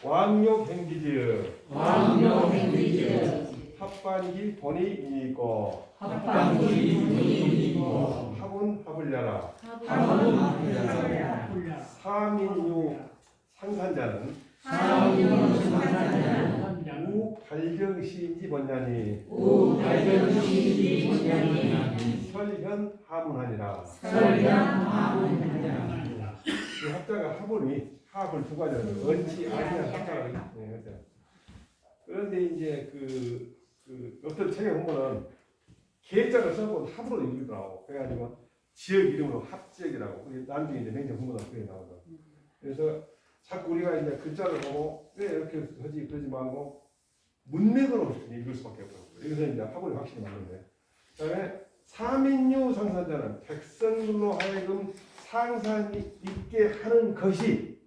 왕욕행기지의 왕욕행기지의 합반기 본이 이고 합반기 본이이고 합은 합을려라 합은 합을려라 사민유 상산자는 우발정시인지 번냐니 우발정시인지 번냐니 설현 하문하니라. 이 합자가 합을 두 가지는 언치 아니야 합자가 그런데 이제 어떤 책에 보면은 계자를 써본 합으로 읽더라고. 그래가지고 지역 이름으로 합지역이라고. 우리 나중에 이제 행정공부나 그게 나오죠. 그래서 자꾸 우리가 이제 글자를 보고 왜 이렇게 하지 그러지 말고 문맥으로 읽을 수밖에 없어요. 여기서 이제 합을 확실히 맞는데. 그다음에 사민유 상산자는 백성들로 하여금 상산이 있게 하는 것이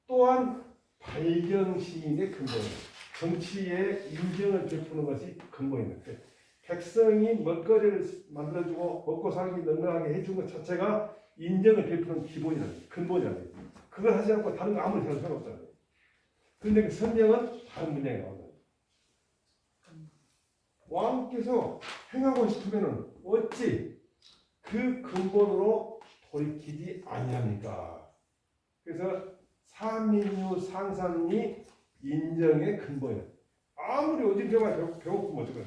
또한 발정시인의 근본이에요. 정치에 인정을 베푸는 것이 근본인데 백성이 먹거리를 만들어주고 먹고 살기 넉넉하게 해준 것 자체가 인정을 베푸는 기본이라는 거예요. 근본이라는 거예요. 그걸 하지 않고 다른 거 아무리 해도 상관없다는 거예요. 그런데 그 선명은 다른 문장이 나온다. 왕께서 행하고 싶으면은 어찌 그 근본으로 돌이키지 아니합니까? 그래서 사민유 상산이 인정의 근본이에요. 아무리 어디 배고프면 어떡해요?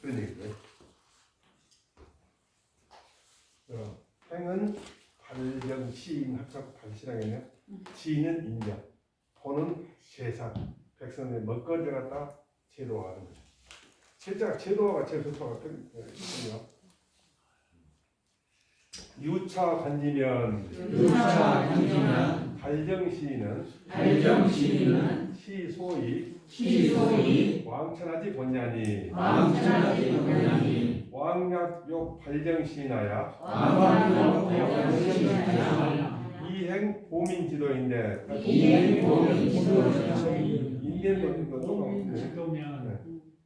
그런 얘기죠. 행은 발정, 시인, 합작, 발시라겠네요. 지는 인정, 본은 제상, 백성의 먹거리를 갖다 제도화하는 거죠. 제도화가 제일 좋다고 했거든요. 유차 간지면 발정시인은 시소이 왕천하지 본냐니 왕약욕 발정시인하야 이행 보민지도인데 인den도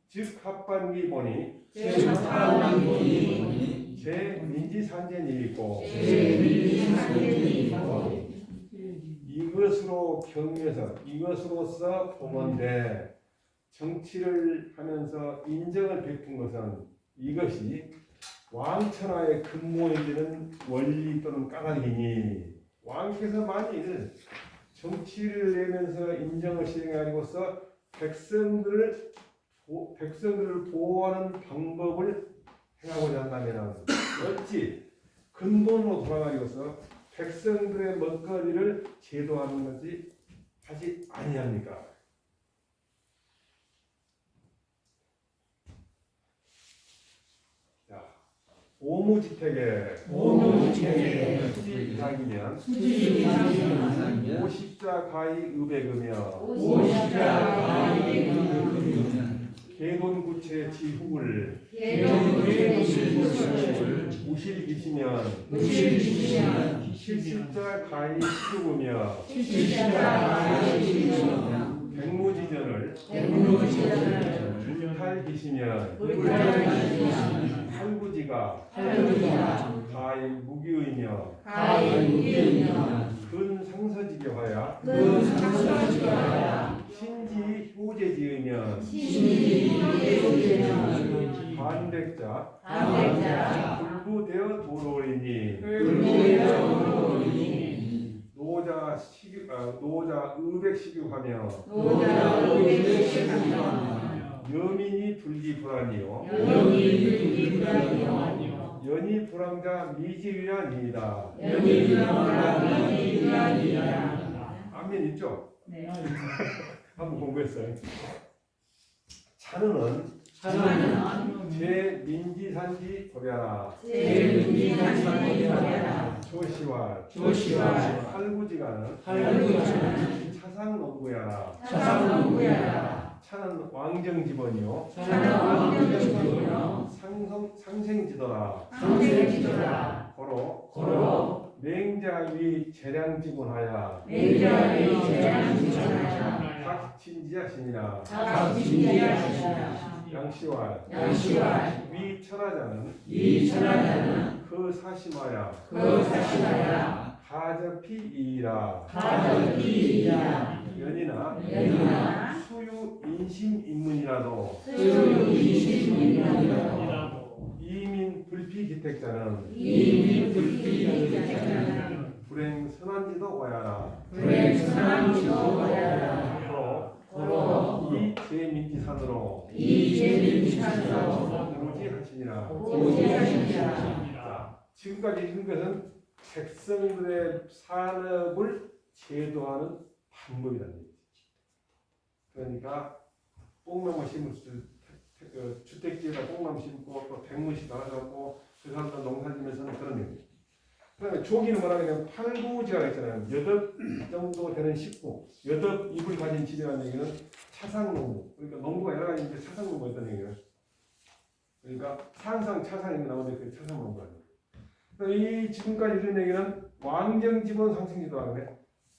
즉 합반기 보니 제 민지산전이 있고 이것으로 경유해서 이것으로서 보건대 정치를 하면서 인정을 베푼 것은 이것이 왕천하의 근본이 되는 원리 또는 까닭이니 왕께서 만일 정치를 내면서 인정을 시행하고서 백성들을 보호하는 방법을 행하고자 한다면 어찌 근본으로 돌아가려서 백성들의 먹거리를 제도하는 것이 하지 아니합니까? 자, 오무지택에 수지 이상이면 50자 가히 의백이며 개돈구체 지후를 우실기시면 70자 가히 시주으며 백무지전을 불탈기시면 할구지가 가히 무기의며 근상서지교하야 신지 효제지으면 반백자 불구되어 도로이니 노자 의백식유하며 여민이 불기불안이요 연이 불황자 미지위안이다. 안면 있죠? 네. 한번 공부했어요. 찬우는 제 민지산지 도려라. 조시와 할구지가는 차상농구야라. 차는 왕정지번이요 상생지도라. 고로 맹자위 재량지군하야 각진지하시니라. 양시왈 위 천하자는 그 사심하야 가저피이라 가정이라 연이나 연이나 수유 인심 인문이라도 수유이신이라도 이민 불피기택자는 이미 불피하는 불행 선한지도 고야라 불행선함이도하여라 고로 고로 이 제민지산으로 이재민찬서 오지 하시니라. 오지하시니라. 자, 지금까지 읽은 것은 백성들의 산업을 제도하는 방법이라는 얘기죠. 그러니까 뽕나무 심을 주택지에다 뽕나무 심고 또 백문씩 나눠갖고 그 사람들 농사지면서는 그런 얘기. 그다음에 조기는 뭐라면 팔구지가 있잖아요. 여덟 정도 되는 식구, 여덟 입을 가진 집이라는 얘기는 차상농부. 그러니까 농부가 여러 가지 이제 차상농부가 있다는 얘기예요. 그러니까 상상 차상이 나오는데 그게 차상농부라는 거예요. 이 지금까지 이런 얘기는 왕정지번 상승지도라고 해.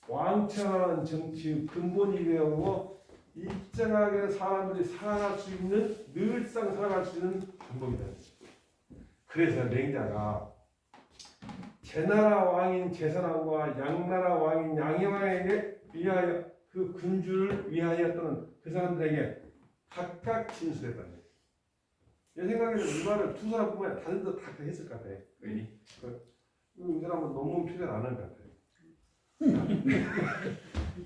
왕처라는 정치 근본이 되고 일정하게 사람들이 살아갈 수 있는 늘상 살아갈 수 있는 방법이다. 그래서 맹자가 제나라 왕인 제선왕과 양나라 왕인 양해왕에게 위하여 그 군주를 위하여 또는 그 사람들에게 각각 진술했다는 거예요. 내 생각에는 이 말을 두 사람뿐만 아니라 다른 데도 다 했을 것 같아요. 이 사람은 논문 필요 안 하는 것 같아요.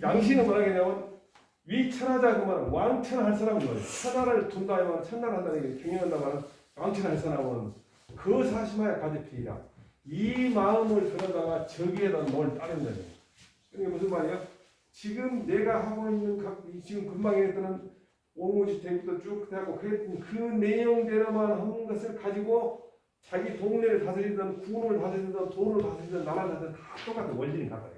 양씨는 뭐라 하냐면 위천하자 그 말은 왕천할 사람인 거예요. 천하를 둔다 하면 천하를 한다는 얘기 경영한다 말은 왕천할 사람은 그 사심하여 가지피이라. 이 마음을 들여다가 저기에다 뭘 따른다는 거예요. 그게 무슨 말이야? 지금 내가 하고 있는 지금 금방 했던 오무지택부터 쭉 하고 그랬던 그 내용대로만 하는 것을 가지고 자기 동네를 다스리든 군을 다스리든 돈을 다스리든 나라를 다스리든 다 똑같은 원리는 같다.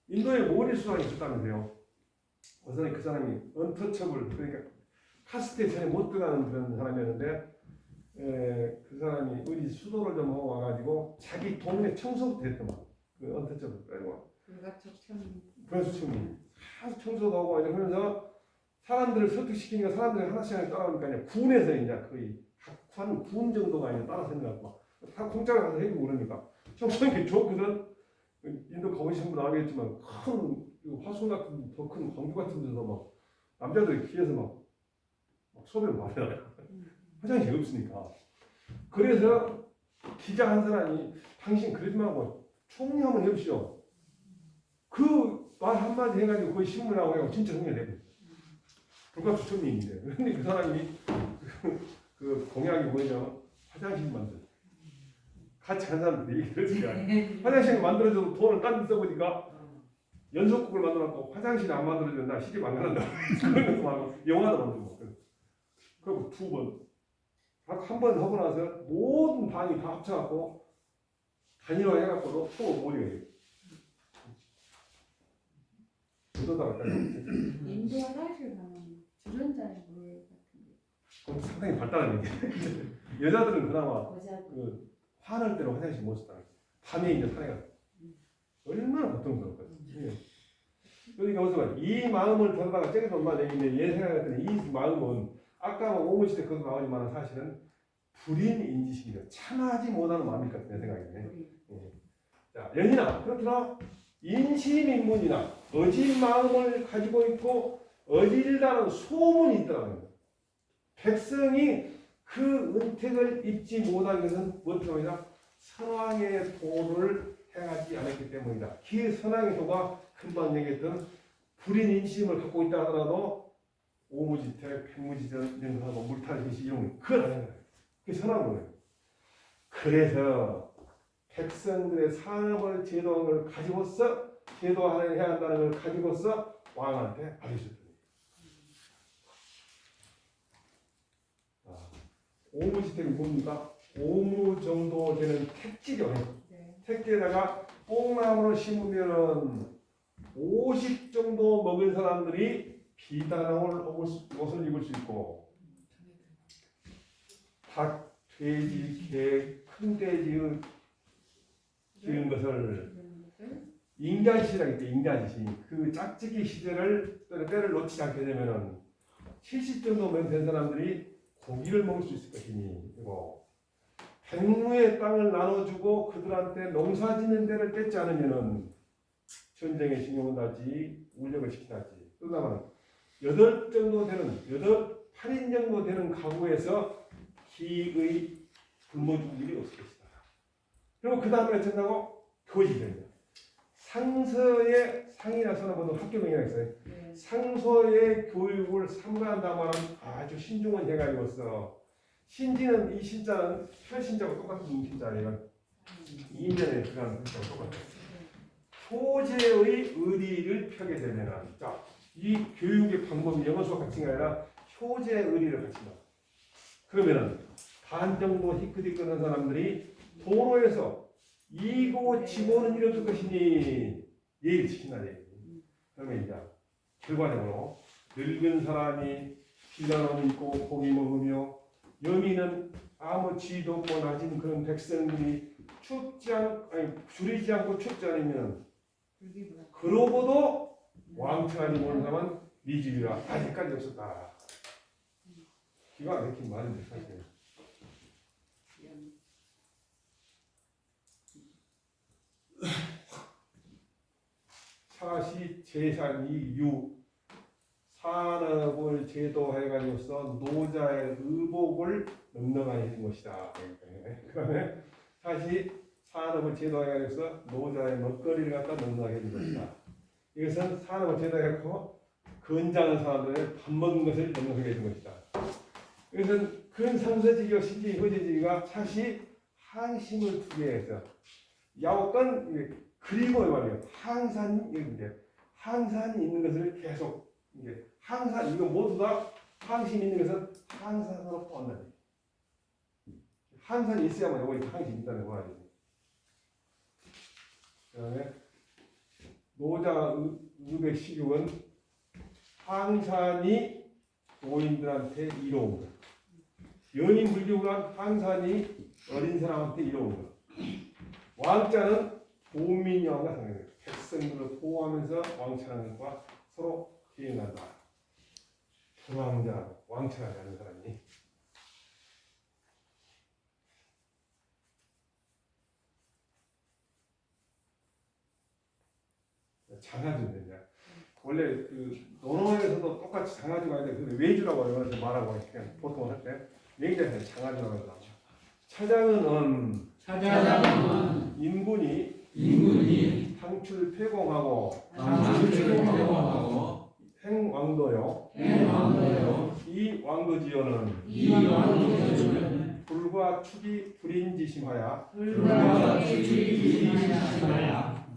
인도에 모리 수상이 있었다면서요. 우선 그 사람이 언터처블 그러니까 카스트에 전혀 못 들어가는 그런 사람이었는데 그 사람이 어디 수도를 좀 하고 와가지고 자기 동네 청소부터 했더만 그 언터처블 그래가지고 불안수청이 아주 청소도 하고 이제 그러면서 사람들을 설득시키니까 사람들이 하나씩 따라오니까 군에서 이제 거의 한 군 정도가 이제 따라서 해갖고 다 공짜로 가서 해주고 그러니까 청소년이 좋거든. 인도 가보신 분 알겠지만 큰 화성 같은 더 큰 광주 같은 데서 막 남자들이 귀에서 막 소변을 마려요. 화장실이 없으니까. 그래서 기자 한 사람이 당신 그러지 말고 총리 한번 해보시오. 그 말 한마디 해가지고 거의 신문하고 해가지고 진짜 흥미되고 불가수 총리인데 그런데 그 사람이 그 공약이 뭐냐면 화장실 만들. 같이 한 사람들 얘기 들었어요. 화장실 만들어줘도 돈을 딴 데 써보니까 연속국을 만들어놓고 화장실 안 만들어주면 나 시집 안 간다. 그런 것도 하고 영화도 만들고. 그리고 두 번. 한 번 하고 나서 모든 방이 다 합쳐갖고 단일화 해갖고 또 모리가 그러다가 인도 화장실 가면 주전자에 물 같은 그건 상당히 발달한 얘기. 여자들은 그나마 거자 그 화날 때는 화장실 못 쓰다. 밤에 이제 사내가 얼마나 고통스럽거든. 그러니까 무슨 이 마음을 들어다가 쟤기도 엄마 얘기인데 얘 생각했더니 이 마음은 아까 오무시 때 그거 나오지만 사실은 불인 인지식이다. 참하지 못하는 마음일 것 같은 내 생각이네. 자, 연이나 그렇구나. 인심인문이나 어질 마음을 가지고 있고 어질다는 소문이 있더라고요. 백성이 그 은택을 잊지 못한 것은 무엇 때문이냐? 선왕의 도를 행하지 않았기 때문이다. 그 선왕의 도가 금방 얘기했던 불인 인심을 갖고 있다 하더라도 오무지택, 백무지전 이런 거하고 물탈신시 이런 거 그건 아닌 거예요. 그게 선한 거예요. 그래서 백성들의 산업을 제도하는 걸 가지고서 제도해야 한다는 걸 가지고서 왕한테 받으셨다. 오무지택이 뭡니까? 오무 정도 되는 택지죠. 택지에다가 뽕나무를 심으면 50 정도 먹은 사람들이 비단을 옷을 입을 수 있고 닭, 돼지, 개, 큰 돼지 기른 것을 인간시라고 했죠. 인간시. 그 짝짓기 시절을 때를 놓치지 않게 되면은 70 정도 된 사람들이 고기를 먹을 수 있을 것이니 그리고 백무의 땅을 나눠주고 그들한테 농사 짓는 데를 뺏지 않으면은 전쟁에 신용을 다지 울력을 시키다지. 그러다가 8인 정도 되는 가구에서 기의 굶어 죽을 일이 없을 것이다. 그리고 그 다음에 어쩐다고? 교직이 됩니다. 상서의 상이나 서는 학교명이라고 했어요. 네. 상서의 교육을 삼가한다마는 아주 신중한 해가지고서 신지는 이 신자는 혈신자고 똑같은 신자예요. 이인전에 들어가는 신자고 똑같아요. 효제의 의리를 펴게 되면은 자, 이 교육의 방법이 영어 수업 같은 게 아니라 효제의 의리를 갖춘다. 그러면은 반 정도 히크디 끄는 사람들이 도로에서 이고 지고는 일이 없을 것이니 예의를 지킨다는 얘기. 그러면 이제 결과적으로 늙은 사람이 비단옷을 입고 고기 먹으며 여민은 아무 지도 없고 낮은 그런 백성들이 줄이지 않고 춥지 않으면 그러고도 왕창하지 못한 사람은 미주리가 아직까지 없었다. 기가 막힌 말인데 사실. 사시 재산이 유 산업을 제도해가지고서 노자의 의복을 넉넉하게 해준 것이다. 그다음에 다시 산업을 제도해가지고서 노자의 먹거리를 갖다 넉넉하게 해준 것이다. 이것은 산업을 제도해갖고 건장한 사람들의 밥 먹은 것을 넉넉하게 해준 것이다. 이것은 근삼서지기와 신지 호재지기가 사실 항심을 두게 해서 야옥은 그리고 말이에요. 항산이 있는데 항산이 있는 것을 계속 이게 항산 이거 모두 다 항심이 있는 것은 항산으로 포함된다. 항산이 있어야만 여기 항심이 있다는 거 아니에요. 그다음에 노자 의백식육은 항산이 노인들한테 이로운 거. 연인 불교란 항산이 어린 사람한테 이로운 거. 왕자는 보민여왕과 상관해요. 백성들을 보호하면서 왕창하는 것과 서로 대응한다. 왕자, 왕창하지 않은 사람이. 장하주인데 이제 원래 그 논어에서도 똑같이 장하주가 있는데 근데 외주라고 하면서 말하고 그냥 보통 할 때 명자에서 장하주라고 해서 차장은 인군이 상출 폐공하고 행왕도요. 이 왕도지어는 불과 축이 불인지심하야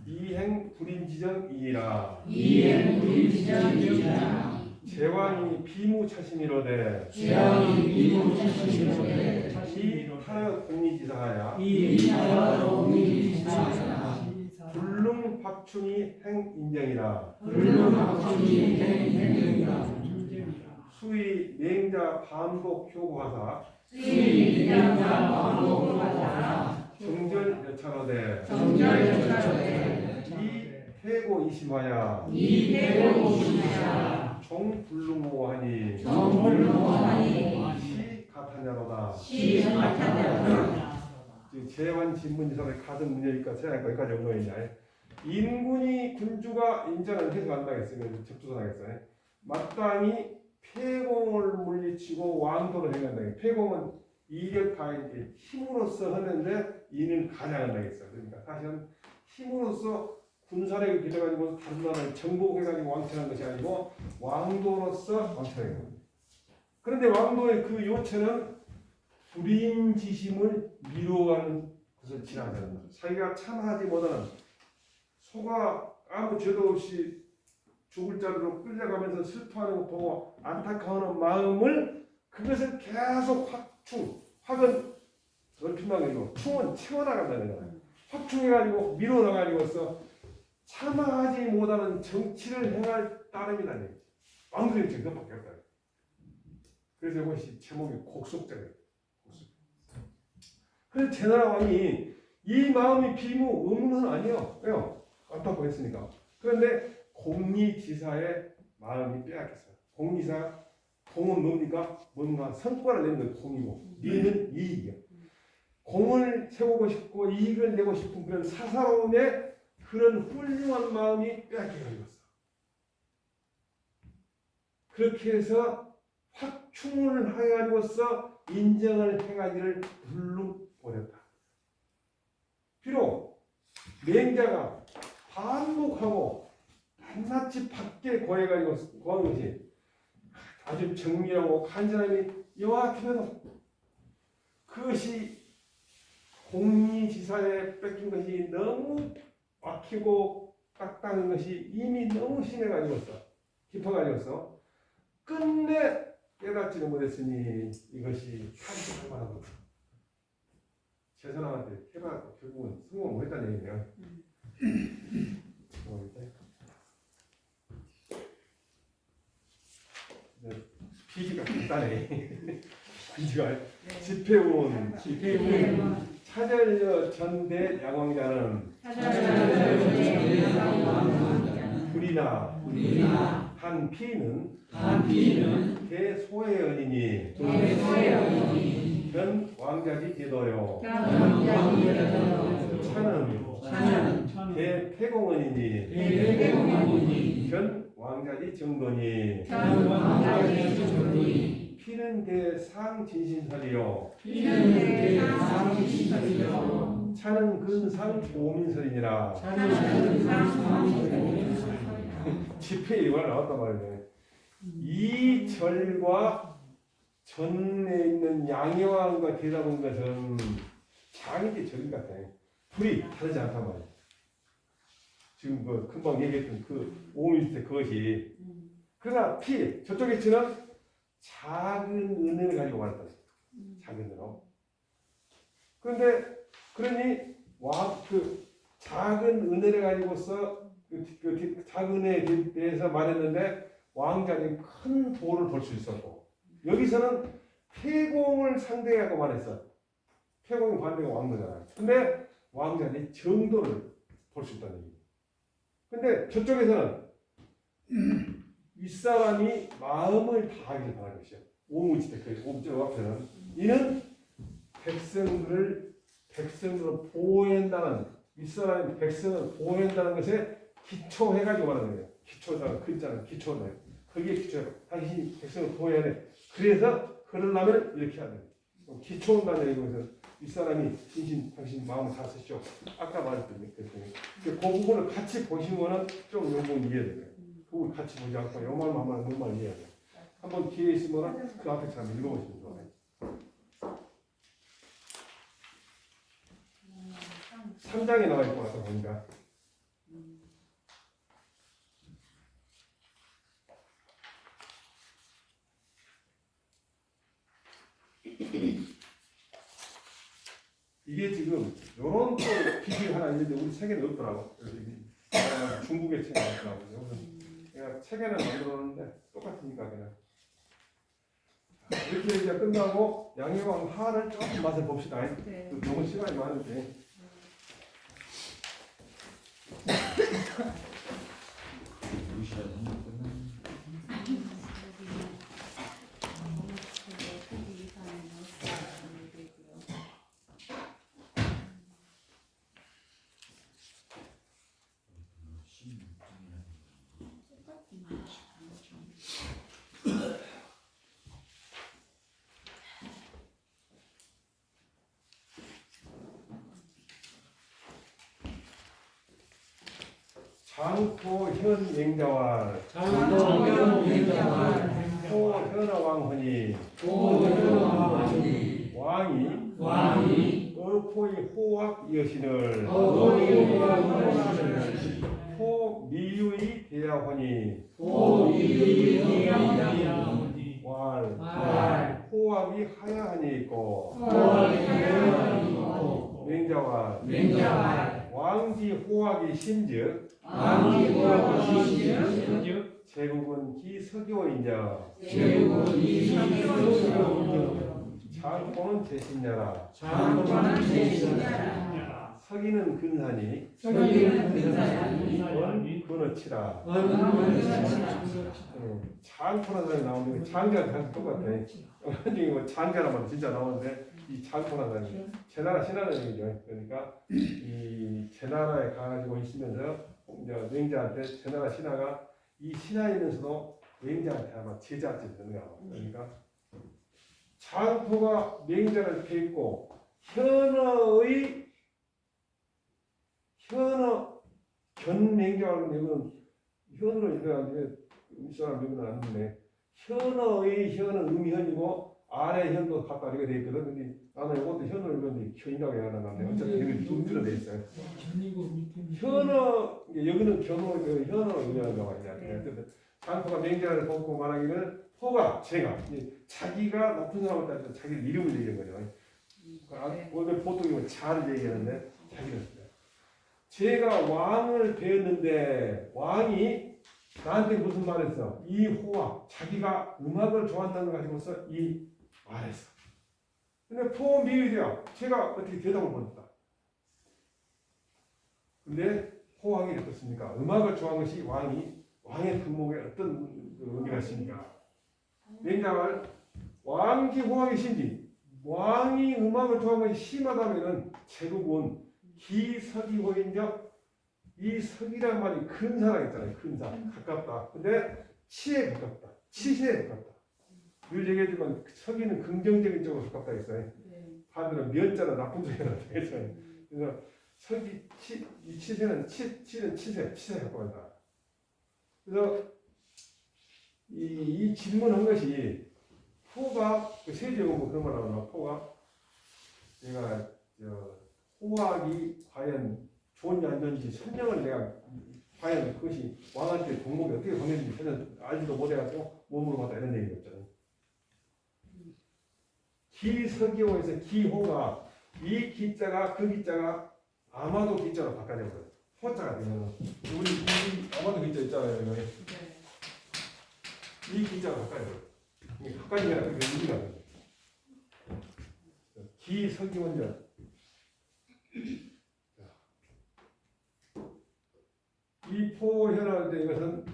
이행 불인지정이라 제왕이 비무차심이로되 이하여 공리지사하야 불능박춘이 행인정이라 수의 맹자 반복 효구하사 정절 여차로되 이 해고 이심하야 종불능호하니 시 가타냐로다. 제환 진문지선의 가든 문제니까 제가 거기까지 온 거였냐. 인군이 군주가 인정을 해석한다고 했으면 적조선하겠어요. 마땅히 폐공을 물리치고 왕도를 행한다. 폐공은 이력가인지 힘으로써 하는데 이는 가장한다 했어요. 그러니까 사실은 힘으로써 군사력을 빌려가지고 다른 나라를 정복해가지고 왕창한 것이 아니고 왕도로서 왕창한 겁니다. 그런데 왕도의 그 요체는 불인지심을 미뤄가는 것을 지나가는 거죠. 자기가 참하지 못하는 소가 아무 죄도 없이 죽을 자리로 끌려가면서 슬퍼하는 것 보고 안타까워하는 마음을 그것을 계속 확은 넓힌다는 거고 충은 채워나간다는 거예요. 확충해가지고 밀어나가지고서 참아하지 못하는 정치를 행할 따름이라는 얘기죠. 왕들의 정치가 바뀌었다. 그래서 이것이 제목이 곡속자예요. 그래서 제나라 왕이 이 마음이 비무 의문은 아니에요. 왜요? 안타고 했으니까. 그런데 공리지사의 마음이 빼앗겼어요. 공리사 공은 뭡니까? 뭔가 성과를 내는 건 공이고 리는 이익이에요. 공을 세우고 싶고 이익을 내고 싶은 그런 사사로움의 그런 훌륭한 마음이 빼앗기게 되었어. 그렇게 해서 확충을 하여가지고서 인정을 행하기를 불능버렸다. 비록 맹자가 반복하고 한낱이 밖에 거해가지고 거하는 것이 아주 정밀하고 간절함이 여하튼에도 그것이 공리지사에 뺏긴 것이 너무 막히고 딱딱한 것이 이미 너무 심해가지고서 깊어가지고서 끝내 깨닫지는 못했으니 이것이 탄식할 만하거든. 최선한테 해봐도 결국은 성공 못했다는 얘기네요. 비지가 간단해. 비지가 집회운 차절여 전대 양왕자는 불이나 한 피는 대소해언이니 변 왕자지 제도요 차는 대태공언이니 변 왕자지 정도니 피는 대상진신설이요 차는 근상 오민설이니라. 집회 이걸 나왔단 말이에요. 이 절과 전에 있는 양여왕과 대답한 것은 장이지 절인 같아. 불이 다르지 않단 말이에요. 지금 그 금방 얘기했던 그 오민설 그것이. 그러나 피 저쪽에 치는 작은 은혜를 가지고 말했다. 작은 은혜로. 그런데 그러니 그 작은 은혜를 가지고서 그 작은 은혜에 대해서 말했는데 왕자는 큰 도를 볼 수 있었고 여기서는 폐공을 상대하고 말했어. 폐공이 반대가 왕노잖아요. 근데 왕자는 정도를 볼 수 있다는 얘기. 근데 저쪽에서는 윗사람이 마음을 다하길 바라는 것이야. 오무지대 그 옵저 앞에는 이는 백성으로 보호한다는 윗사람이 백성을 보호한다는 것에 기초해가지고 말하는 거예요. 기초자는 근자는 기초네. 거기에 기초해. 당신이 백성을 보호해야 돼. 그래서 그러려면 이렇게 해야 돼. 기초한다는 얘기에서 윗사람이 당신 마음을 다 쓰시오. 아까 말했던 그 부분을 같이 보시면은 좀 요건 이해돼요. 그걸 같이 보지 않고 요 말만 너무 이해해야 돼. 한번 기회 있으면 그 앞에 잘 읽어보시면 좋아요. 3장에 나와 있고 와서 보니까 이게 지금 요런 또 기술이 하나 있는데 우리 책에는 없더라고. 중국의 책에 나왔더라고요. 내가 책에는 만들었는데 똑같으니까 그냥 이렇게 이제 끝나고 양해왕 하를 조금 맛을 봅시다. 네. 너무 시간이 많은데 장포현 맹자왈 호현왕허니 왕이 어포의 호학 여신을 호미유의 대야환이 왈 호학이 하야하니 있고 맹자왈 왕지 호학이 심즉 제국은 기석교인자 장포는 제신자라 서기는 근산이 근어치라. 장포라는 사람이 나오는데 장자랑 똑같아. 중에 뭐 장자란 말 진짜 나오는데 이 장포라는 게 제나라 신하는 얘기죠. 그러니까 이 제나라에 가지고 있으면서 이제 맹자한테 제나라 신하가 이 신하이면서도 맹자한테 아마 제자한테 되는 거야. 그러니까 장포가 맹자를 폐했고 현어의 현어 견맹자라는 이거는 현어로 해가지고 이 사람 이거는 안 되네. 현어의 현은 음현이고 아래 현도 갖다 이렇게 돼 있거든. 근데 나는 이것도 현어를 읽었는데 현이라고 해야 하나 건데 어차피 여기 둥지로 돼 있어요. 현어 여기는 견호 그 현어 의미하는 거 아니야. 어쨌든 장포가 맹자를 뽑고 말하기는 포가 제가 자기가 높은 사람을 따져서 자기 이름을 얘기하는 거죠. 원래 보통 자를 얘기하는데 자기는 제가 왕을 배웠는데 왕이 나한테 무슨 말했어? 이 호와 자기가 음악을 좋아한다는 걸 가지고서 이 말했어. 근데 포 미유대야 제가 어떻게 대답을 못했다. 근데 호왕이 어떻습니까? 음악을 좋아하는 것이 왕의 품목에 어떤 의미가 있습니까? 맹자말 왕기 호왕이 신지 왕이 음악을 좋아하는 것이 심하다면은 제국은 기서기호인적 이 서기란 말이 큰 사람 있잖아요. 큰 사람 가깝다. 근데 치에 가깝다. 치세에 가깝다. 늘 얘기하지만 서기는 긍정적인 쪽으로 가깝다 했어요. 반대로 면자는 나쁜 쪽이라고 했어요. 그래서 서기 이 치세는 치는 치세에 가까워다. 그래서 이 질문한 것이 포가 세제공부 그런 말 나오나 포가 내가 호학이 과연 좋은지 안 좋은지 설명을 내가 과연 그것이 왕한테 공목이 어떻게 보내는지 전혀 알지도 못해갖고 몸으로 받아 이런 얘기였잖아요. 기서기호에서 기호가 이 기자가 그 기자가 아마도 기자로 바꿔져 버려요. 호자가 되면 우리 아마도 기자 있잖아요. 이 기자가 바꿔져 버려요. 가까이 가라 그게 의미가 돼요. 기서기원전 이 포현할 때 이것은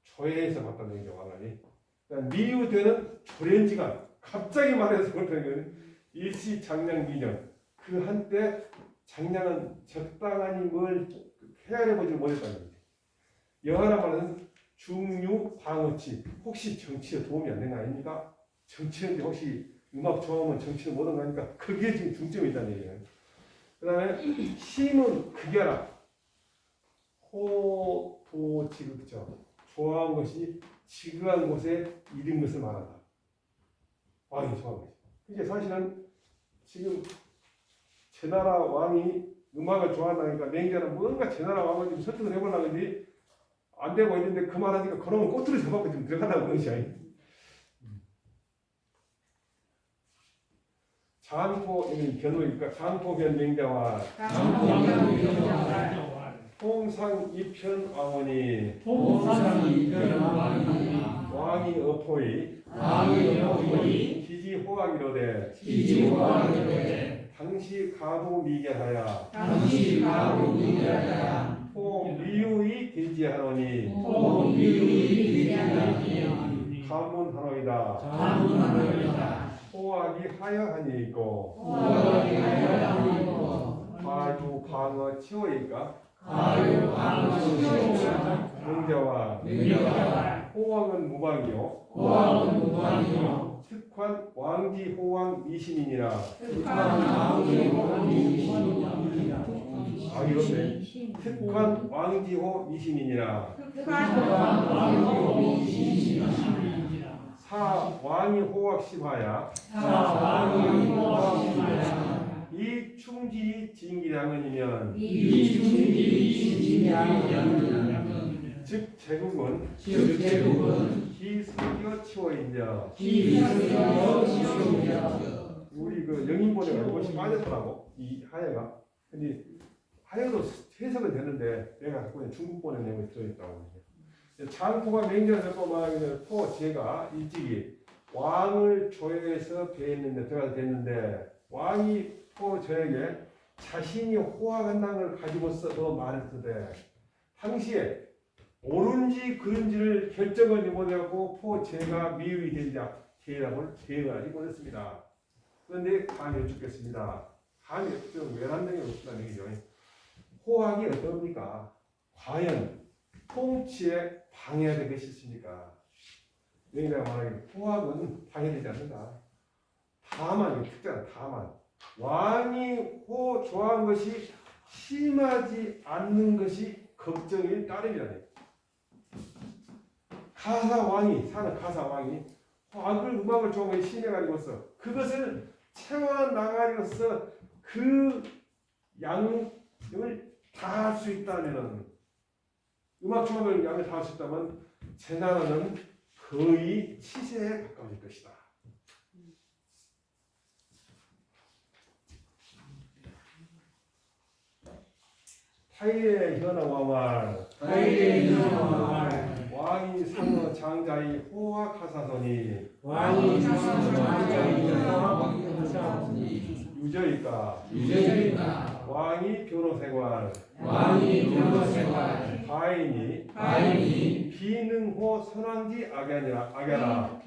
조회에서 봤다는 얘기죠. 왕관이 그러니까 미우되는 조련지가 갑자기 말해서 그렇다는 거는 일시장량 미년 그 한때 장량은 적당하니 뭘 헤아려보지 못했다는 거지. 여하라 말은 중유 방어치 혹시 정치에 도움이 안 되는 거 아닙니까? 정치인데 혹시 음악 좋아하면 정치를 못하는 거 아닙니까? 그게 지금 중점이 있다는 얘기예요. 그 다음에 힘은 극야라 호도지극죠. 좋아하는 것이 지극한 곳에 이른 것을 말한다. 왕이 좋아하는 것이. 이게 사실은 지금 제나라 왕이 음악을 좋아한다니까 맹자는 뭔가 제나라 왕을 좀 설득을 해보려고 했는데 안 되고 있는데 그 말하니까 그러면 꼬투리 잡아서 좀 들어가라고 그런 것이 아니에요. 장포 견우니까 장포견 맹자와 통상이편 왕원이 왕이 어포이 기지호학이로되 당시 가도 미개하야 포 미유이 대지하노니 가문하노이다. 호학이 하여하니 있고 가유 방어 치워이까 맹자와 호왕은 무방이요 특환 왕지 호왕 미신이니라. 이런데 특환 왕지호 미신이니라. 사 왕이 호학 시화야 이 충지 진기량은이면 즉 제국은 기스기어 치워인자. 우리 그 영인본에 이것이 빠졌더라고 이 하여가. 근데 하여도 해석은 되는데 내가 갖고 있는 중국본에 내용이 들어있다고. 장포가 맹자를 잡고 말하기는 포 제가 일찍이 왕을 조회해서 배했는데 들어가서 됐는데 왕이 포 저에게 자신이 호학한다는 걸 가지고서 말했는데 당시에 옳은지 그른지를 결정을 못하고 포 제가 미유이 된자 대답을 대응하지 못했습니다. 그런데 감히 여쭙겠습니다. 감히 좀 외람되게 없다는 얘기죠. 호학이 어떻습니까? 과연 통치에 방해가 되겠습니까? 왜냐하면 말하기를 호학은 방해되지 않는다. 다만, 특별한 다만 왕이 호 좋아한 것이 심하지 않는 것이 걱정일 따름이라네. 가사왕이 사는 가사왕이 악을 음악을 좋아하는 것이 심해가지고서 그것을 채워나가리로서 그 양을 다 할 수 있다면 음악 좋아하는 양을 다 할 수 있다면 제 나라는 거의 치세에 가까워질 것이다. 타일의 현아 왕말 타일의 현아 왕말 왕이 상어 장자의 호학하사더니 왕이 상어 장자의 호학하사더니 유저이까 왕이 변호생활 과인이 비능호 선왕지 악야라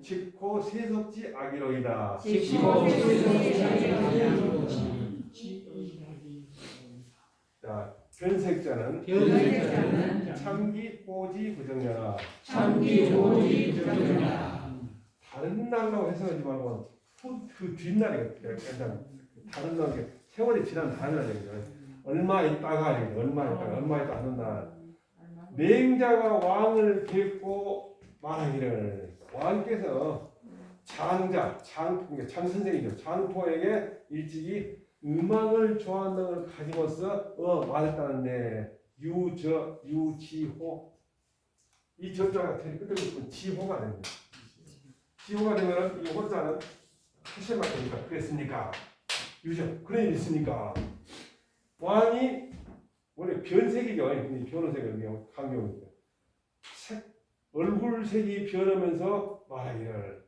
직호 세속지 악이로이다. 자, 변색자는 참기 호지 부정야라. 다른 날로 해석하지 말고 그 뒷날이 일단 다른 날 세월이 지난 다른 날이죠. 얼마 있다가 얼마 있다 하는 날 맹자가 왕을 뵙고 말하기를 왕께서 장 선생이죠. 장포에게 일찍이 음악을 좋아하는 걸 가지고서 말했다는데 유지호 이 저자가 제일 끝에 붙은 지호가 됩니다. 지호가 되면은 이 호자는 사실 맞습니까? 그랬습니까? 유저 그런 일이 있습니까? 왕이 원래 변색이죠. 변호색을 강경입니다. 얼굴색이 변하면서 말하기를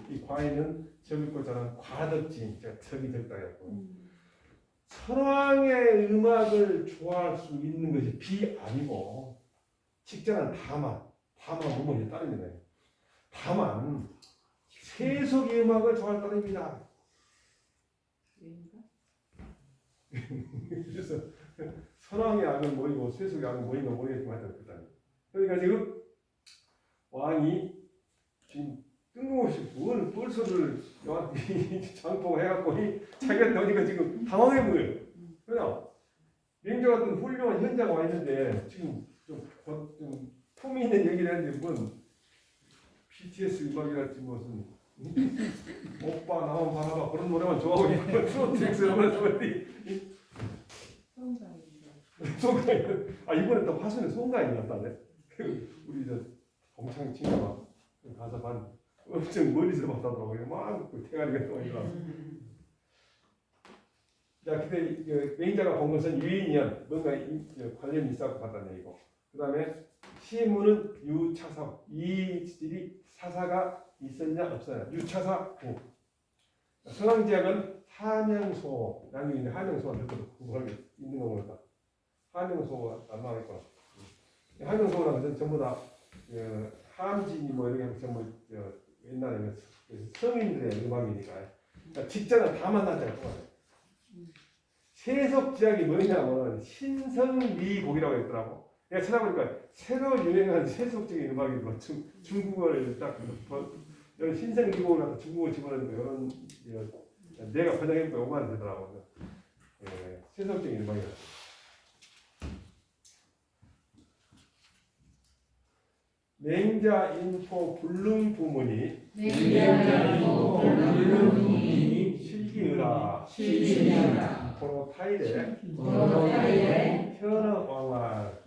이 과인은 저기보다는 과덕지, 덕이 덕다였고 선왕의 음악을 좋아할 수 있는 것이 비 아니고 직자는 다만 뭐뭐에 따릅니다. 다만 세속의 음악을 좋아할 따릅니다. 그래서 선왕의 악은 뭐이고 세속의 악은 뭐이고 모르겠지만 그러니까 지금 왕이 지금 뜬금없이 뭘 소리를 장포 해갖고 자기가 나오니까 지금 당황해 보여요. 그냥 맹자 같은 훌륭한 현자가 와 있는데 지금 좀 품이 있는 얘기를 하는데 뭔 BTS 음악이랄지 무슨 오빠 나만 바라봐 그런 노래만 좋아하고 있는 트로트 엑스 이런 소리 송가인 이번에 또 화순에 송가인이 났다네. 우리 저 동창 친구가 가서 반 엄청 멀리서 봤다더라고요. 막 대가리가 또 이러고. 자, 근데 맹자가 본 것은 유인이연 뭔가 관련이 있었고 봤다는 얘기고. 그 다음에 시문은 유차사 이들이 사사가 있었냐 없었냐. 유차사 구. 선왕지약은 하명소 양육인데 하명소가 그거 있는 거 보니까 하명소가 안 나와있구나. 하명소라는 것은 전부 다 함진이 뭐 이렇게 전부 옛날에 성인들의 음악이니까 그러니까 직자는 다 만났잖아요. 세속지약이 뭐냐면 신성미곡이라고 했더라고. 내가 찾아보니까 새로 유행한 세속적인 음악이 뭐 중국어를 딱 이런 신성미곡을 갖다 중국어 집어넣는 이런 내가 번역해보니까 5만 원 되더라고. 세속적인 음악이라. 맹자 인포 불능 부문이 실기의라 고로 타일에 현어 왕말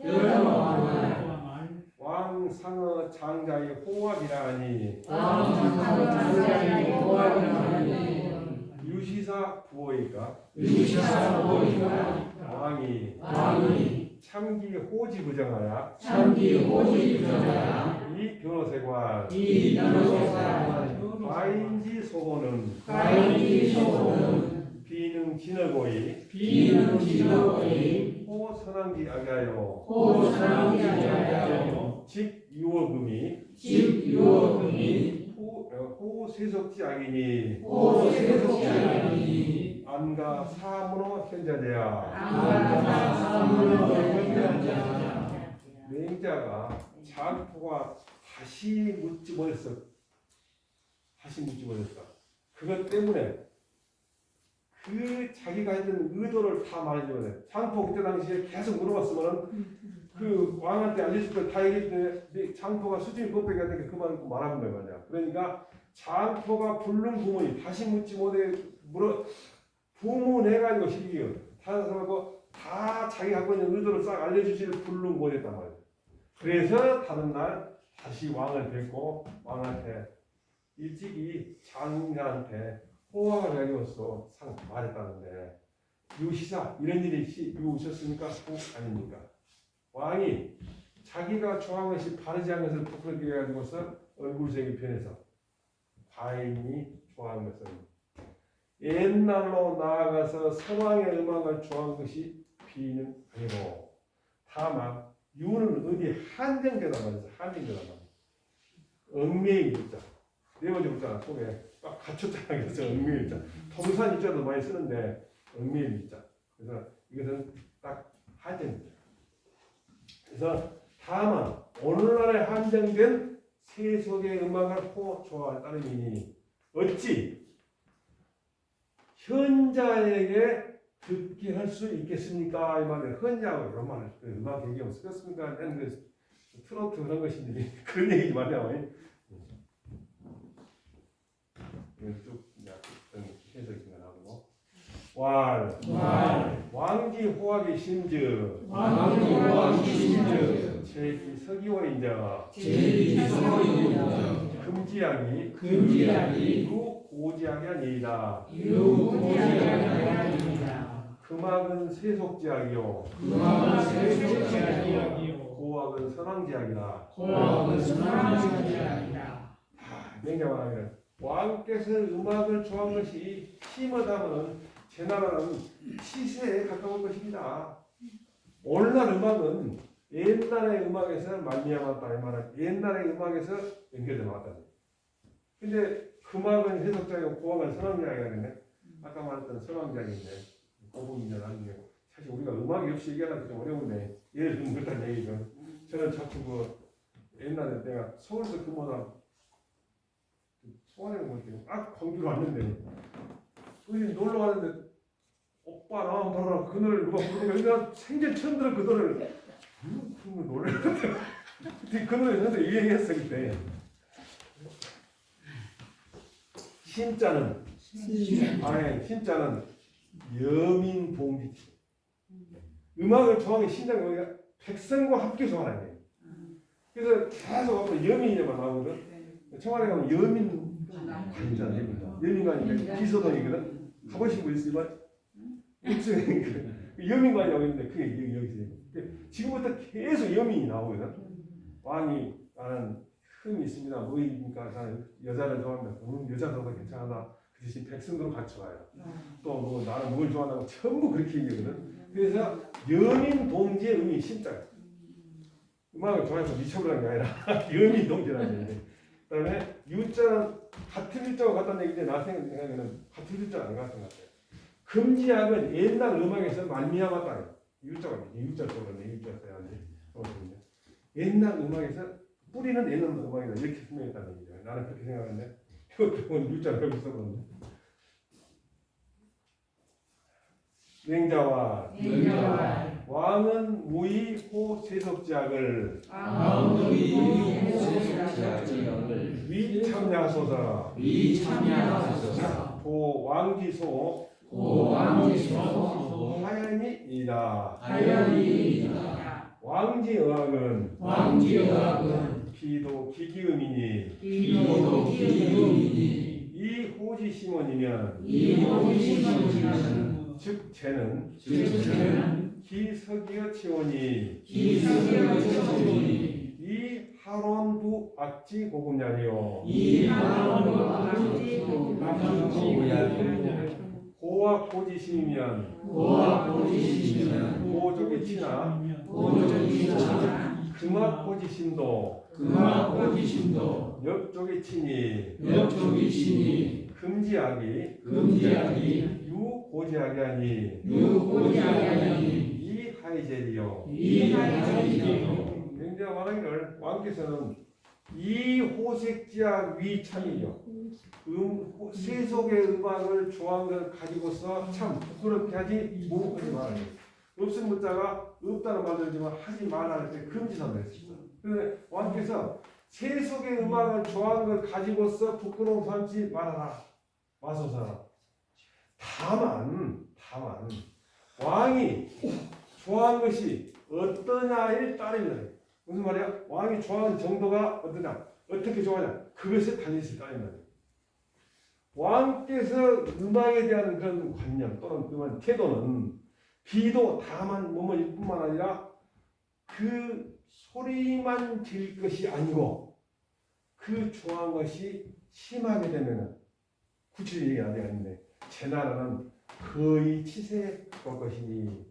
왕상어 장자의 호합이라니 유시사 부호이까 왕이 참기 호지 부정하야 이 변호세관 과인지 소호는 비능 진어고이 호 선왕지 악야요 직 12호금이 12호금이 호세석지악이니 호세석지악이니 안가 사문호 현자제야. 안가 사문호 현자제야. 맹자가 장포가 다시 묻지 못했어. 그것 때문에 그 자기가 했던 의도를 다 말해주거든. 장포 그때 당시에 계속 물어봤으면은 그 왕한테 알려줄 때 다 얘기했는데 장포가 수준이 곱빼기 하니까 그만 말하는 거야 말이야. 그러니까 장포가 부른 부모니 다시 묻지 못해 부모내가지고 시기요. 다른 사람하고 다 자기 갖고 있는 의도를 싹 알려주지를 부른 못했단 말이야. 그래서 다른 날 다시 왕을 뵙고 왕한테 일찍이 장인한테 호황을 가져와서 상 말했다는데 유시사 이런 일이 있었습니까? 꼭 아닙니까? 왕이 자기가 좋아하는 것이 바르지 않은 것을 부끄럽게 해가지고서 얼굴색이 변해서 과인이 좋아하는 것은 옛날로 나아가서 선왕의 음악을 좋아하는 것이 비는 아니고 다만 유는 어디 한정되단 말이죠. 한정되단 말이죠. 얽매일 입자. 네 번째 붙잖아. 속에 딱 갖췄잖아. 그래서 얽매일 입자. 통산 입자도 많이 쓰는데 얽매일 입자. 그래서 이것은 딱 한정입니다. 그래서 다만 오늘날에 한정된 세속의 음악을 좋아할 따름이니 어찌 현자에게 듣게 할 수 있겠습니까? 이 말에 헌자하고 이런 말을 음악 얘기하면 쓰겠습니까? 하는 그 트로트 그런 것인지 그런 얘기지 말이야. 쭉 해석이 나오고 왕기 호학의 심즉 제기 서기호인자 금지약이 고지약이 아니이다. 금악은 세속지약이요 고학은 선왕지약이다. 맹자왕은 왕께서 음악을 좋아하는 것이 심하다면 제 나라는 치세에 가까울 것입니다. 오늘날 음악은 옛날의 음악에서 말미암았다 이 말은 옛날의 음악에서 연결돼 나왔다. 근데 금악은 해석자이고 고학은 선왕지약이라 그랬네. 아까 말했던 선왕지약인데 고분이냐 나중에 사실 우리가 음악이 없이 얘기하기가 좀 어려운데 예를 들면 그렇다는 얘기죠. 저는 자꾸 그 옛날에 내가 서울서 근무하다 소원에 보니까 광주로 왔는데 거기 놀러 갔는데 오빠 나만 봐라 그 노래를 누가 부르니까 내가 생전 처음 들은 그 노래를 그 노래를 그때 그 노래 전에 유행했어 그때. 신자는 여민봉지치. 음악을 좋아하는 신자가 우리가 백성과 함께 좋아하는 거예요. 그래서 계속 앞으로 여민이만 나오거든. 청와대 가면 여민관이니까 비서동이거든. 가보신 분 있으면 여민관이라고 있는데 그게 여기 있어요. 지금부터 계속 여민이 나오거든. 왕이 나는 흠이 있습니다. 뭐입니까? 나는 여자를 좋아한다. 여자도 괜찮다. 그 대신 백성들은 같이 와요. 또 뭐 나는 뭘 좋아한다고 전부 그렇게 얘기하거든. 그래서 여민동지의 의미 신자예요. 음악을 좋아해서 미쳐버리는 게 아니라 여민동지라는 얘기예요. 그 다음에 유자는 같은 유자가 같다는 얘기인데 나 생각에는 같은 유자가 안 같은 것 같아요. 금지약은 옛날 음악에서 말미암았다. 유자가 유자 쪽으로 유자 써야 하는데 옛날 음악에서 뿌리는 옛날 음악이다 이렇게 설명했다는 얘기예요. 나는 그렇게 생각하는데 그건 유자를 여기 써보는데 맹자와 왕은 무의 호 세속지약을 위참야소서 고 왕기소 하연이이다. 왕지의학은 기도 기기음이니 이 호지시몬이면 즉 쟤는 기석이여 치오니 이 하론부 악지 고금야리요 고와 고지심이면 고족의 치나 금화포지신도 금화포지신도 역쪽의 친이 역쪽이 신이 금지하기 금지하기 유고지하기 하니 유고지하니 이하이제리요. 이하이제리요. 굉장히 말하기를 왕께서는 이 호색지하 위참이요. 세속의 음악을 좋아하는 걸 가지고서 참 부끄럽게 하지 무엇하지 말아요. 없은 문자가 없다는 말도 하지만 하지 말아 할 때 금지선을 했습니다. 그런데 왕께서 세속의 음악을 좋아하는 걸 가지고서 부끄러움 삼지 말아라. 마소사라. 다만 왕이 좋아하는 것이 어떠냐에 따릅니다. 무슨 말이야? 왕이 좋아하는 정도가 어떠냐? 어떻게 좋아하냐? 그것에 달려있을 따릅니다. 왕께서 음악에 대한 그런 관념 또는 그런 태도는 비도 다만 뭐뭐일 뿐만 아니라 그 소리만 들을 것이 아니고 그 좋아하는 것이 심하게 되면은 구체적인 얘기가 아닌데 제 나라는 거의 치세에 갈 것이니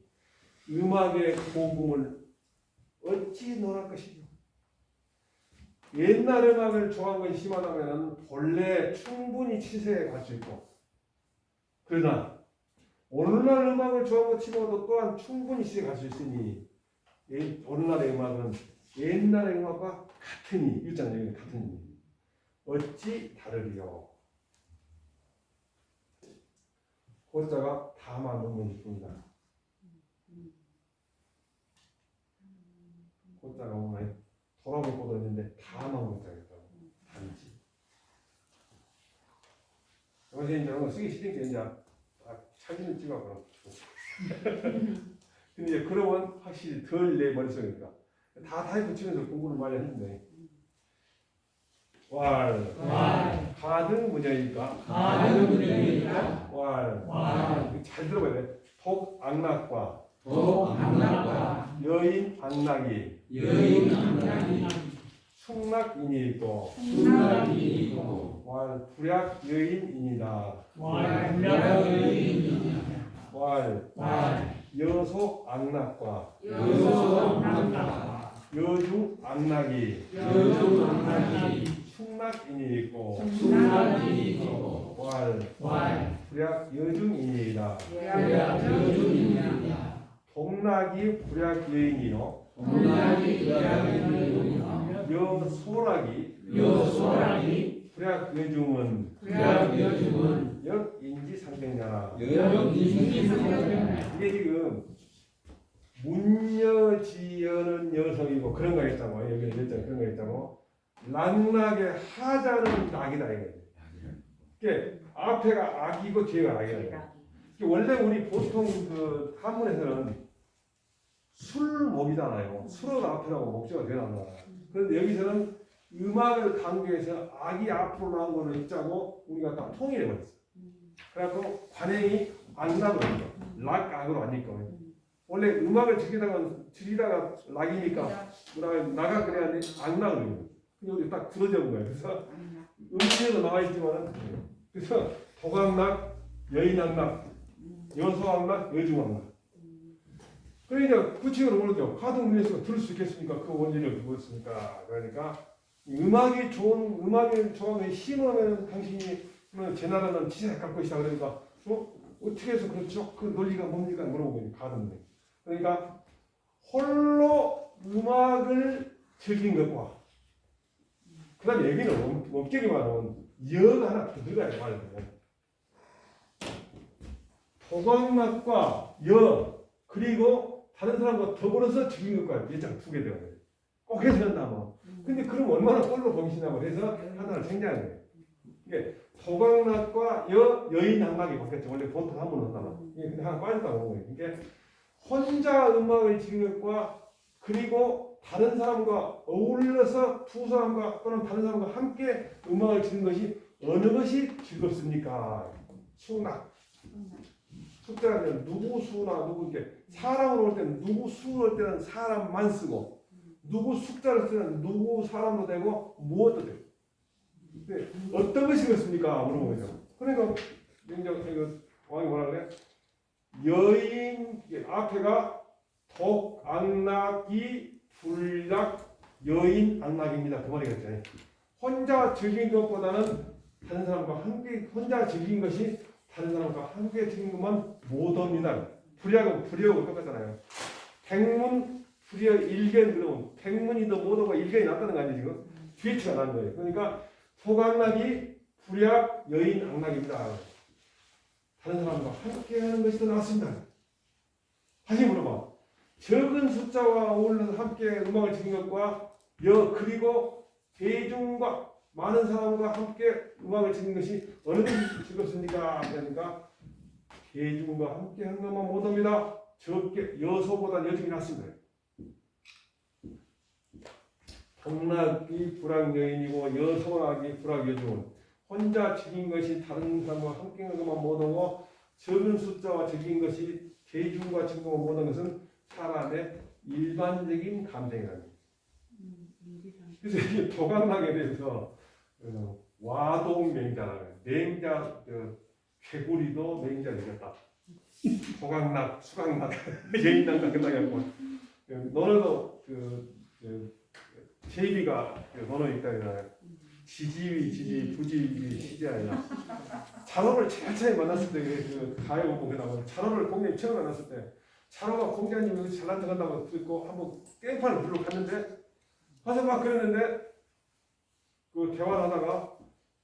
음악의 고금을 어찌 논할 것이냐. 옛날 음악을 좋아하는 것이 심하다면 본래 충분히 치세에 갈 수 있고 그러나 오늘날 음악을 좋아하는 것 치고도 또한 충분히 치세에 갈 수 있으니 오늘날의 음악은 옛날의 음악과 같으니 일장적인 같으니 어찌 다르리요. 고자가 다만 논문일 뿐이다. 고자가 오늘 돌아볼 것도 있는데 다만 고자겠다고 단지. 여기서 이제 이런 거 쓰기 싫으니까 이제 사진을 찍어서 근데 이제 그러면 확실히 덜 내 머릿속이니까 다 붙이면서 공부를 많이 했는데 왈 가등 문제니까 왈 잘 들어봐야 돼. 독악락과 여인 악락이 숙락인이 있고 왈 불약 여인이니다. 왈 여소 악락과 여중 악락이 숙락인이 있고 왈 불약 여중이니이다. 동락이 불약 여인이요 여소락이 불약 여중은 역인지 상정자라. 이게 지금 문여지여는 여성이고 그런 거 있잖아. 여기 그런 거 있잖아. 낙락의 하자는 낙이다 이거예요. 이게 앞에가 악이고 뒤에가 낙이다. 원래 우리 보통 그 한문에서는 술목이잖아요. 술어가 앞이라고 목적어가 되어난다. 그런데 여기서는 음악을 강조해서 악이 앞으로 나온 거를 읽자고 우리가 딱 통일해 버렸어. 그래갖고 관행이 악락으로 읽어. 락악으로 안 읽고. 원래 음악을 즐기다가 락이니까 나가 그래야 돼. 악락으로 읽어. 근데 여기 딱 굳어져 본 거예요. 그래서 음식에도 나와 있지만은 그래서 독악락, 여인악락, 여소악락, 여중악락. 그러니까 구체적으로 모르죠. 가등문에서 들을 수 있겠습니까? 그 원리를 두고 있으니까. 그러니까 음악이 좋아하는 심하면 당신이 제 나라는 지세에 갈 것이다. 그러니까 어떻게 해서 그렇죠? 그 논리가 뭡니까? 물어보고 가는데. 그러니까 홀로 음악을 즐긴 것과 그다음 얘기는 엄격히 말하면 여가 하나 더 들어가야 말이야. 도광락과 여 그리고 다른 사람과 더불어서 즐긴 것과 예장 두 개 되어야 돼. 꼭 해서 한다면. 근데 그럼 얼마나 꼴로 보이시냐고 해서 하나를 생략한 거예요. 이게 도광락과 여인 악락이 바뀌었죠. 원래 보통 한 번 한다면. 이게 근데 하나 빠졌다고 하는 거예요. 이게 혼자 음악을 즐긴 것과 그리고 다른 사람과 어울려서 두 사람과 또는 다른 사람과 함께 음악을 듣는 것이 어느 것이 즐겁습니까? 수낙. 숙자가 되면 누구 수나 누구 이렇게 사람으로 올 때는 누구 수로 올 때는 사람만 쓰고 누구 숙자를 쓰는 누구 사람도 되고 무엇도 되고. 근데 어떤 것이 그렇습니까? 물어보죠. 그러니까 왕이 뭐라 그래? 여인 앞에가 독악락이 불락 여인 안락입니다. 그 말이겠죠. 혼자 즐긴 것보다는 다른 사람과 함께 혼자 즐긴 것이 다른 사람과 함께 즐긴 것만 못합니다. 불약은 불역하고 똑같잖아요. 백문 불여 일견 그러면 백문이 더 못하고 일견이 낫다는 거 아니에요 지금? 뒤에치가 난 거예요. 그러니까 속악락이 불약 여인 악락입니다. 다른 사람과 함께 하는 것이 더 낫습니다. 다시 물어봐. 적은 숫자와 어울려서 함께 음악을 즐긴 것과 그리고 대중과 많은 사람과 함께 음악을 즐긴 것이 어느 것이 즐겁습니까? 그러니까 대중과 함께 하는 것만 못합니다. 적게 여소보다 여중이 낫습니다. 복락이 불악 여인이고 여소락이 불악 여중은 혼자 즐긴 것이 다른 사람과 함께 하는 것만 못하고 적은 숫자와 즐긴 것이 대중과 즐긴 것만 못하는 것은 사람의 일반적인 감정이랍니다. 그래서 이 도각락에 대해서 와동맹자라는 맹자 개구리도 맹자를 이겼다. 도각락, 수각락, 여인낙락 끝나겠고 너네도 제비가 너네 있다 그러잖아요. 지지위, 지지, 부지위, 시지아니라. 찬호를 제일 만났을 때 그 가요 공개 나오고 찬호를 공개님 처음 만났을 때 찬호가 공개님이 여기 잘난 척한다고 듣고 한번 깽판을 불러 갔는데 가서 막 그랬는데 그 대화를 하다가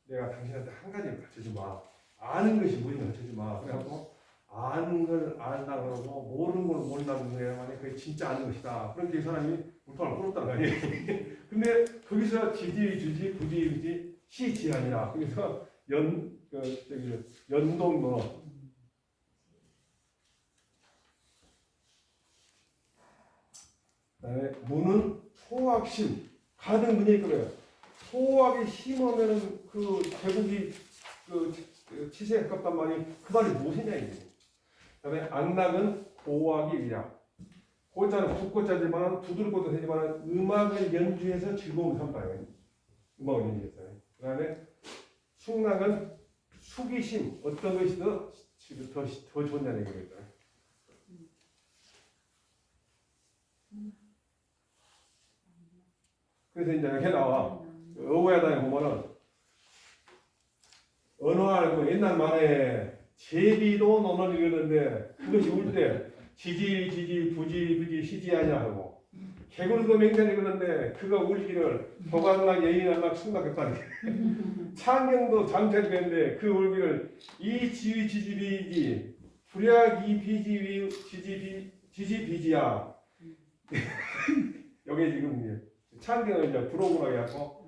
내가 당신한테 한 가지를 가르쳐지 마. 아는 것이 뭔지 가르쳐지 마. 그래갖고 아는 걸 안다 그러고 모르는 걸 모른다는 거야. 만약 그게 진짜 아는 것이다. 그런데 이 사람이 물통을 끊었다는 거 아니에요. 근데 거기서 지지, 주지, 부지, 부지, 시지 아니라 거기서 연동 뭐 그다음에 무는 소학심 가득 문에 있거든요. 소학이 심으면은 그 제국이 그 치세에 가깝단 말이 그 말이 무엇이냐 이게. 그다음에 악락은 고학이 위락. 고자는 국고자지만 두들고도 되지만 음악을 연주해서 즐거움을 삼다요. 음악을 연주해서. 그다음에 숙락은 수기심 어떤 것이 더 좋냐는 얘기겠죠. 그래서 이제 이렇게 나와. 어구야단에 보면은 언어하고 옛날 말에 제비도 논을 읽었는데 그것이 울 때 지지 지지 부지 부지 시지하냐 하고 개구리도 맹자를 읽었는데 그가 울기를 도각락 여인안락 숙락했다니 창경도 장자를 했는데 그 울기를 이 지위 지지비지 불약 이 비지위 지지비지야 여기 지금 창경을 이제 브로그라고 해갖고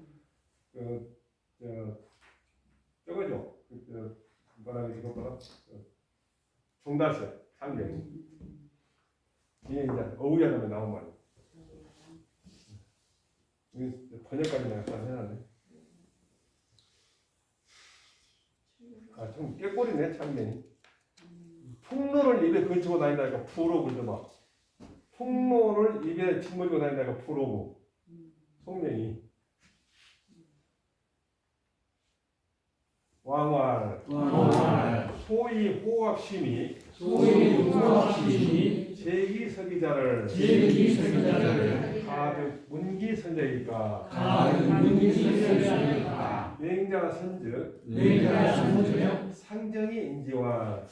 저거죠. 뭐라 그러지 그거보다 종달새 창경이 이게 이제 어우야담에 나온 말이에요. 번역까지 내가 다 해놨네. 좀 깨꼬리네 창경이. 풍로를 입에 걸치고 다닌다니까 프로그 좀 풍로를 입에 짓물고 다닌다니까 프로그 송명이. 왕활 소위 호학심이 제기서기자를 가득 문기선자일까 맹자 선즉 상정이 인지와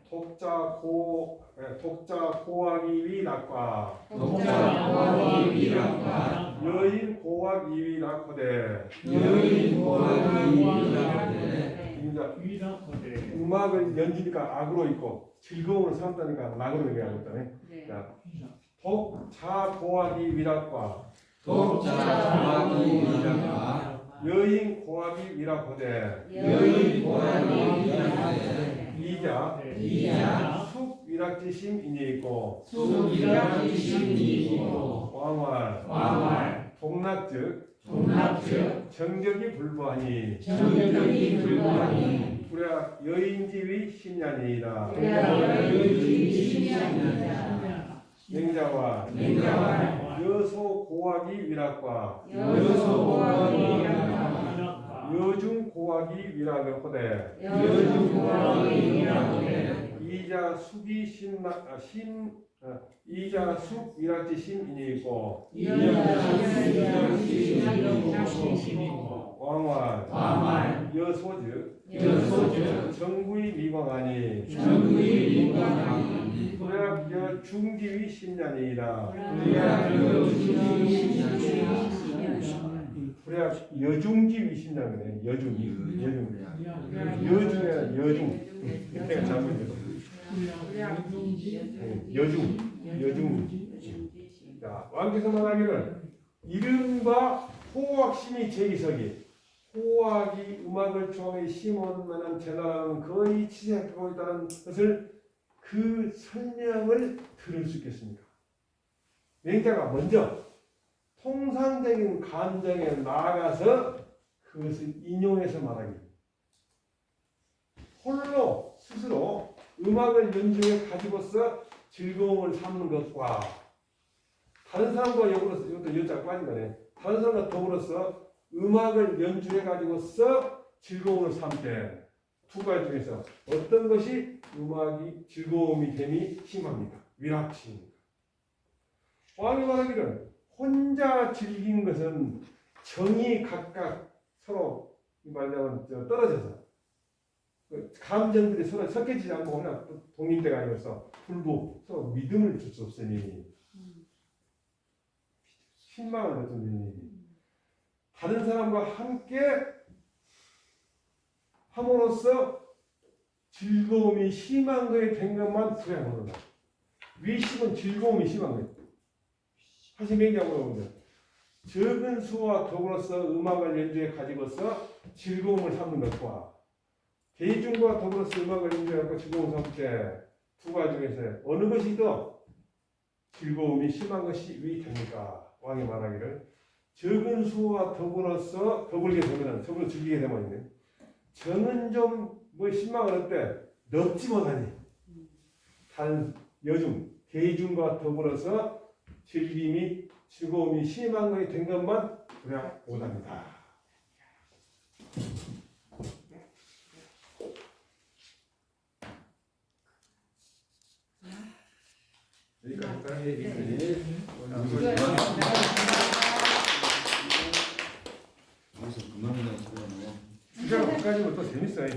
독자 고학이 위락과 여인 고학 이위 낙호대 음악을 연주니까 악으로 있고 즐거움을 삼다니까 낙으로 얘기하겠다네. 자, 독자 고학이 위락과 여인 고학이 위락호대 이자 숙 위락지심 인이 있고 왕활 동락즉 정적이 불부하니 불약 여인지위 심야니이다. 맹자와 여소 고학이 위락과 여중 고학이 위락을 호대 이자 숙이 이자 숙 이라지 심인이 있고 왕활 여소즉 정구이 미광하니 불약 여중지위 심년이라 불약 여중지위 심년이네. 여중 여중 내가 잘못했어. 여중. 자, 왕께서 말하기를 이른바 호학심이 제이석이 호학이 음악을 좋아해 심어만한 제나라는 거의 치생하고 있다는 것을 그 설명을 들을 수 있겠습니까? 맹자가 먼저 통상적인 감정에 나아가서 그것을 인용해서 말하기. 홀로 스스로 음악을 연주해 가지고서 즐거움을 삼는 것과 다른 사람과 역으로서 이것도 여자 빠진 거네. 다른 사람과 더불어서 음악을 연주해 가지고서 즐거움을 삼게 두 가지 중에서 어떤 것이 음악이 즐거움이 됨이 심합니까? 위락심입니까? 왕이 말하기를 혼자 즐기는 것은 정이 각각 서로 말하자면 떨어져서 감정들이 서로 섞여지지 않고 하나 독립대가 아니어서 불구 서로 믿음을 줄 수 없으니 신망을 얻으니 다른 사람과 함께 함으로써 즐거움이 심한 거에 된 것만 불행하다. 위심은 즐거움이 심한 거예요. 사실 맹자로 보면 적은 수와 더불어서 음악을 연주해 가지고서 즐거움을 삼는 것과 대중과 더불어서 음악을 연주하고 즐거움을 삼을 때 두 가지 중에서 어느 것이 더 즐거움이 심한 것이 위입니까? 왕이 말하기를 적은 수와 더불게 되면 더불어 즐기게 되면 저는 좀 뭐 신망을 할 때 넓지 못하니 다른 여중 대중과 더불어서 즐거움이 심한 것이 된 것만 그냥 못합니다. 여기까지 여기서 그만이나 소리하는 거. 주제가 끝까지는 또 재밌어요.